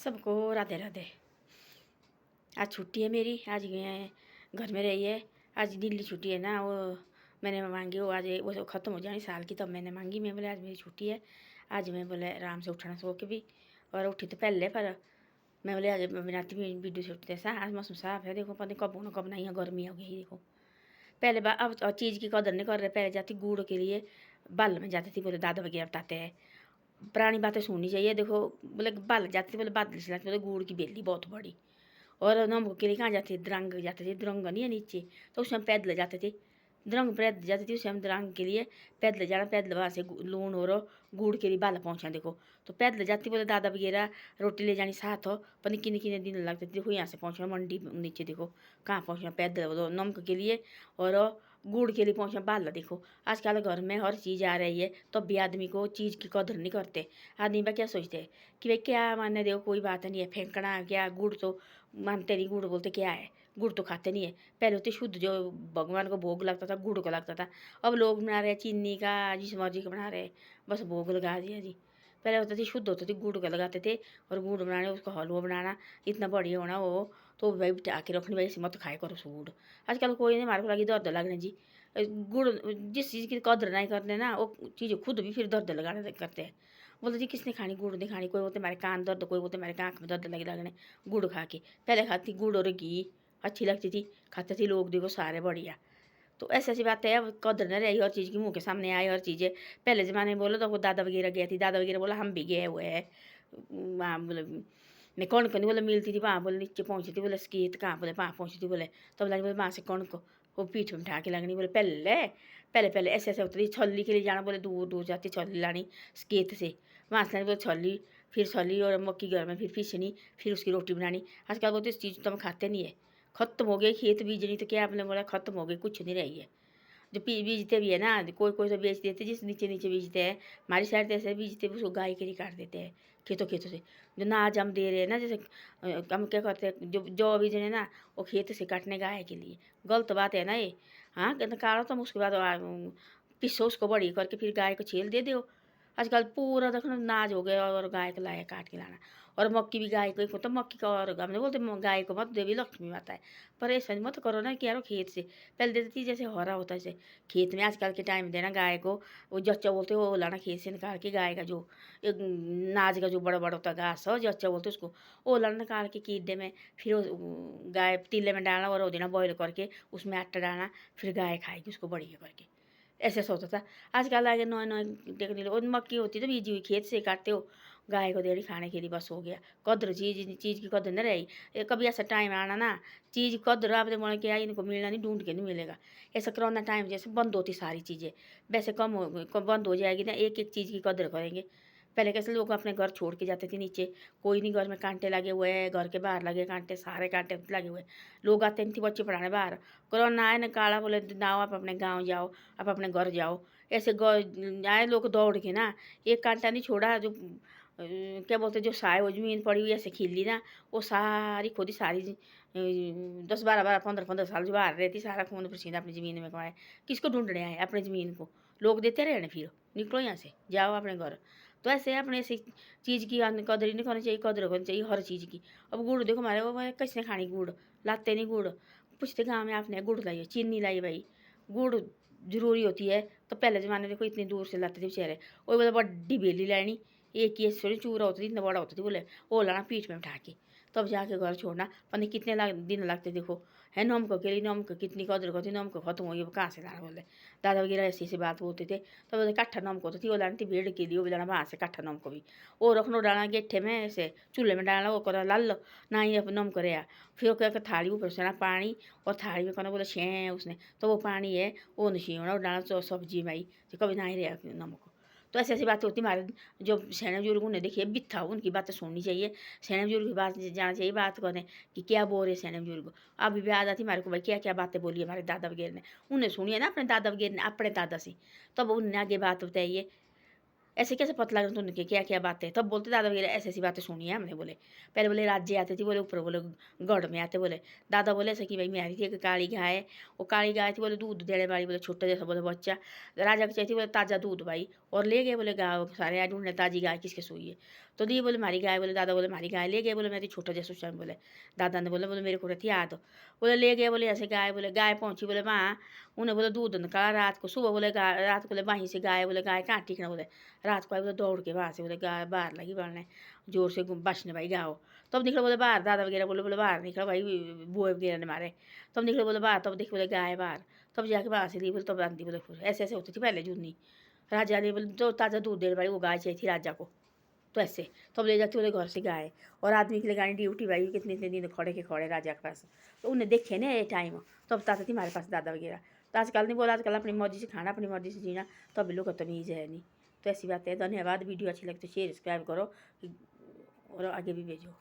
सबको राधे राधे। आज छुट्टी है मेरी, आज घर में रही है। आज दिल्ली छुट्टी है ना, वो मैंने मांगी, वो आज वो ख़त्म हो जानी साल की, तब मैंने मांगी। मैं बोले आज मेरी छुट्टी है, आज मैं बोले आराम से उठना सो के भी, और उठी तो पहले, पर मैं बोले आज बनाती वीडियो छुट्टी सा। आज मौसम साफ है, देखो पता कब होना कब नहीं है, गर्मी हो गई देखो। पहले अब चीज़ की कदर नहीं कर रहे। पहले जाती गुड़ के लिए बाल में जाती थी, बोले दादा वगैरह बताते हैं, पुरानी बातें सुननी चाहिए। देखो बोले बाल जाती थी, बोले बादल से बोले गुड़ की बेली बहुत बड़ी। और नमक के लिए कहाँ जाते थे, द्रंग जाते थे, द्रंग नहीं है नीचे, तो उसमें हम पैदल जाते थे। द्रंग पैदल जाते थे, उसमें हम द्रंग के लिए पैदल जाना, पैदल वहाँ से लून और गुड़ के लिए बाला पहुँचा। देखो तो पैदल जाती, बोले दादा वगैरह रोटी ले जानी साथ हो, पर किन्ने किन्ने दिन लगते थे। देखो यहाँ से पहुँचना मंडी नीचे, देखो कहाँ पहुँचना पैदल नमक के लिए और गुड़ के लिए पहुँचना बाला। देखो आजकल घर में हर चीज़ आ रही है, तो भी आदमी को चीज़ की कदर नहीं करते। आदमी बा क्या सोचते हैं कि भाई क्या मानने देखो कोई बात नहीं है, फेंकना क्या, गुड़ तो मानते नहीं, गुड़ बोलते क्या है, गुड़ तो खाते नहीं है। पहले होते शुद्ध जो भगवान को भोग लगता था गुड़ को लगता था। अब लोग बना रहे हैं चीनी का, जिस मर्जी का बना रहे हैं, बस भोग लगा दिया जी। पहले होता थी शुद्ध होते थे, गुड़ का लगाते थे, और गुड़ बनाने उसका हलवा बनाना इतना बढ़िया होना वो, तो भाई बिठा के रखनी, भाई ऐसे मत खाए करो गुड़। आजकल कोई नहीं, हमारे को लगी दर्द लगने जी। गुड़ जिस चीज़ की कदर नहीं करते ना, वो चीज़ खुद भी फिर दर्द लगाने करते हैं। बोलते जी किसने खानी, गुड़ नहीं खानी। कोई बोलते हमारे कान दर्द, कोई बोलते हमारे आँख में दर्द लगे लगने गुड़ खा के। पहले खाती गुड़ और घी, अच्छी लगती थी, खाते थे लोग, देखो सारे बढ़िया। तो ऐसी ऐसी बात है, अब कदर न रही हर चीज़ की, मुँह के सामने आई हर चीज़ें। पहले ज़माने में बोलो तो वो दादा वगैरह गए थे, दादा वगैरह बोला हम भी गए हुए हैं वहाँ, बोले मैं कौन नहीं बोले मिलती थी वहाँ, बोले नीचे पहुँची थी, बोले स्कीत कहाँ, बोले वहाँ पहुँची थी, बोले तब लगी, बोले वहाँ से कौन को वो पीठ में उठा के लगनी। बोले पहले पहले पहले ऐसे ऐसे होती थी, छल्ली के लिए जाना, बोले दूर दूर जाती छल्ली लानी स्केत से, वहाँ से बोले छल्ली, फिर छल्ली और मक्की घर में फिर पीसनी, फिर उसकी रोटी बनानी। आजकल बोलते इस चीज़ तो हम खाते नहीं है, खत्म हो गई। खेत बीजनी तो क्या आपने बोला खत्म हो गई, कुछ नहीं रही है। जो बीजते भी है ना, कोई कोई तो बेच देते, जिस नीचे नीचे बीजते हैं, हमारी साइड तो ऐसे बीजते उसको गाय के लिए काट देते हैं खेतों खेतों से। जो नाज हम दे रहे हैं ना, जैसे हम क्या करते हैं, जो बीज रहे हैं ना, वो खेत से काटने गाय के लिए, गलत बात है ना ये। हाँ कहते काटो तुम, उसके बाद पिसो उसको बड़ी करके, फिर गाय को छील दे दो। आजकल पूरा देखो नाज हो गया, और गाय को लाया काट के लाना। और मक्की भी गाय को, तो मक्की का, और हमने बोलते गाय को मत, देवी लक्ष्मी माता है, पर ऐसा मत करो ना कि यारो खेत से पहले देती थी, जैसे हो रहा होता है जैसे खेत में। आजकल के टाइम देना गाय को वो जच्चा बोलते हैं, वो लाना खेत से निकाल के, गाय का जो एक नाज का जो बड़ा बड़ा होता है घास हो, जच्चा बोलते हैं उसको, वो लाना निकाल के कीडे में, फिर गाय पतीले में डालना, और वो देना बॉयल करके, उसमें आटा डालना, फिर गाय खाएगी उसको बढ़िया करके। ऐसे ऐसा होता था। आजकल आगे नए नए टेक्निक, और मक्की होती तो बीजी हुई खेत से काटते हो, गाय को देड़ी खाने के लिए, बस हो गया। कद्र चीज़ की कद्र नहीं रही। कभी ऐसा टाइम आना ना, चीज़ कद्र आपने बोला क्या इनको मिलना नहीं, ढूंढ के नहीं मिलेगा। ऐसा कोरोना टाइम जैसे बंद होती सारी चीज़ें, वैसे कम हो बंद हो जाएगी ना, एक एक चीज़ की कद्र करेंगे। पहले कैसे लोग अपने घर छोड़ के जाते थे नीचे, कोई नहीं घर में कांटे लगे हुए हैं, घर के बाहर लगे कांटे, सारे कांटे लगे हुए, लोग आते नहीं थे बच्चे पढ़ाने बाहर। कोरोना आए ना काला, बोले ना आप अपने गाँव जाओ, आप अपने घर जाओ। ऐसे आए लोग दौड़ के ना, एक कांटा नहीं छोड़ा। जो क्या बोलते जो साय वो ज़मीन पड़ी हुई ऐसे खिली ना, वो सारी खुद ही सारी 10 12 12 15 15 साल जो बाहर रहती, सारा खून पसीना अपनी ज़मीन में कमाए। किसको ढूंढने आए अपनी ज़मीन को, लोग देते रहे ना, फिर निकलो यहाँ से, जाओ अपने घर। तो ऐसे अपने ऐसी चीज़ की कदर ही नहीं करनी चाहिए, कदर करनी चाहिए हर चीज़ की। अब गुड़ देखो हमारे वो किसने खानी, गुड़ लाते नहीं, गुड़ पूछते गाँव में आपने गुड़ लाइए, चीनी लाई भाई, गुड़ ज़रूरी होती है। तो पहले ज़माने देखो इतनी दूर से लाते थे बेचारे, वो बोले बड़ी बेली लानी, एक ही थोड़ी चूरा होती थी, इतना बड़ा होता थी, बोले वो लाना पीठ में उठा के, तब जाके घर छोड़ना। पता नहीं कितने दिन लगते देखो, है नमक के लिए, नमक कितनी कदर करती, नमक खत्म हो गई, वो कहाँ से लाना, बोले दादा वगैरह ऐसी ऐसी बात बोलते थे। तब बोले कट्ठा नमक होती थी, वो लानी थी भेड़ के लिए, वो भी लाना वहाँ से कट्ठा नमक भी, वो रखना डालना गेठे में ऐसे चूल्हे में डालना, वो करा लाल ना ही नमक रहा। फिर क्या थाली ऊपर से ना पानी, और थाली में कहना बोले छें उसने, तो वो पानी है वो नहीं छीना, और डालना सब्जी में ही, तो कभी ना ही रहा नमक। तो ऐसी ऐसी बातें होती हमारे जो सैने बुजुर्ग उन्हें देखिए बिथा, उनकी बातें सुननी चाहिए, सैने बुजुर्ग की बात जाना चाहिए, बात करने कि क्या बोल रहे सैने बुजुर्ग। अभी भी याद आती हमारे को भाई क्या क्या बातें बोली हमारे दादा वगैरह ने, उन्हें सुनिए ना अपने दादा वगैरह ने अपने दादा से, तब उन्हें आगे बात बताइए। ऐसे कैसे पता लग रहा था उनके क्या क्या बातें, तब बोलते दादा वगैरह ऐसी ऐसी बातें सुनी है हमने, बोले पहले बोले राज्य आते थे, बोले ऊपर बोले गढ़ में आते, बोले दादा बोले ऐसे कि भाई मेरी थी एक काली गाय, वो काली गाय थी, बोले दूध देने वाली, बोले छोटा जैसा बोले बच्चा, राजा को चाहिए थी, बोले ताज़ा दूध भाई, और ले गए बोले गाँव सारे आज ढूंढने ताजी गाय किसके सोई है। तो दी बोले हमारी गाय, बोले दादा बोले हमारी गाय ले गए, बोले मैं तो छोटा जैसा उस टाइम बोले। दादा ने बोला बोले मेरे को रहती याद, बोले ले गए, बोले ऐसे गाय, बोले गाय पहुँची, बोले वहाँ उन्हें बोले दूध निकाला रात को, सुबह बोले गाय, रात को बोले वहीं से गाय, बोले गाय कहाँ टिकना, बोले रात को आए, बोले दौड़ के वहाँ से, बोले गाय बाहर लगी बढ़ने, जोर से बचने भाई गाओ। तब निकला बोले बाहर, दादा वगैरह बोले बोले बाहर निकला भाई, बुए वगैरह ने मारे। तब निकले बोले बाहर, तब देखे बोले गाय बाहर, तब जाके बाहर से ली, बोले तब आंधी, बोले फिर ऐसे ऐसे होती थी पहले जूनी। राजा ने बोले तो ताज़ा दूध देने वाली वो गाय चाहिए थी राजा को, तो ऐसे तब ले जाती बोले घर से गाय। और आदमी के लिए गाड़ी ड्यूटी भाई कितने इतने दिन खड़े के खड़े राजा के पास, तो उन्हें देखे ना ये टाइम, तब बताते थी हमारे पास दादा वगैरह। तो आजकल नहीं बोला, आजकल अपनी मर्जी से खाना, अपनी मर्जी से जीना, तब लोग तो तमीज़ है नहीं। तो ऐसी बात है। धन्यवाद। वीडियो अच्छी लगी तो शेयर सब्सक्राइब करो और आगे भी भेजो।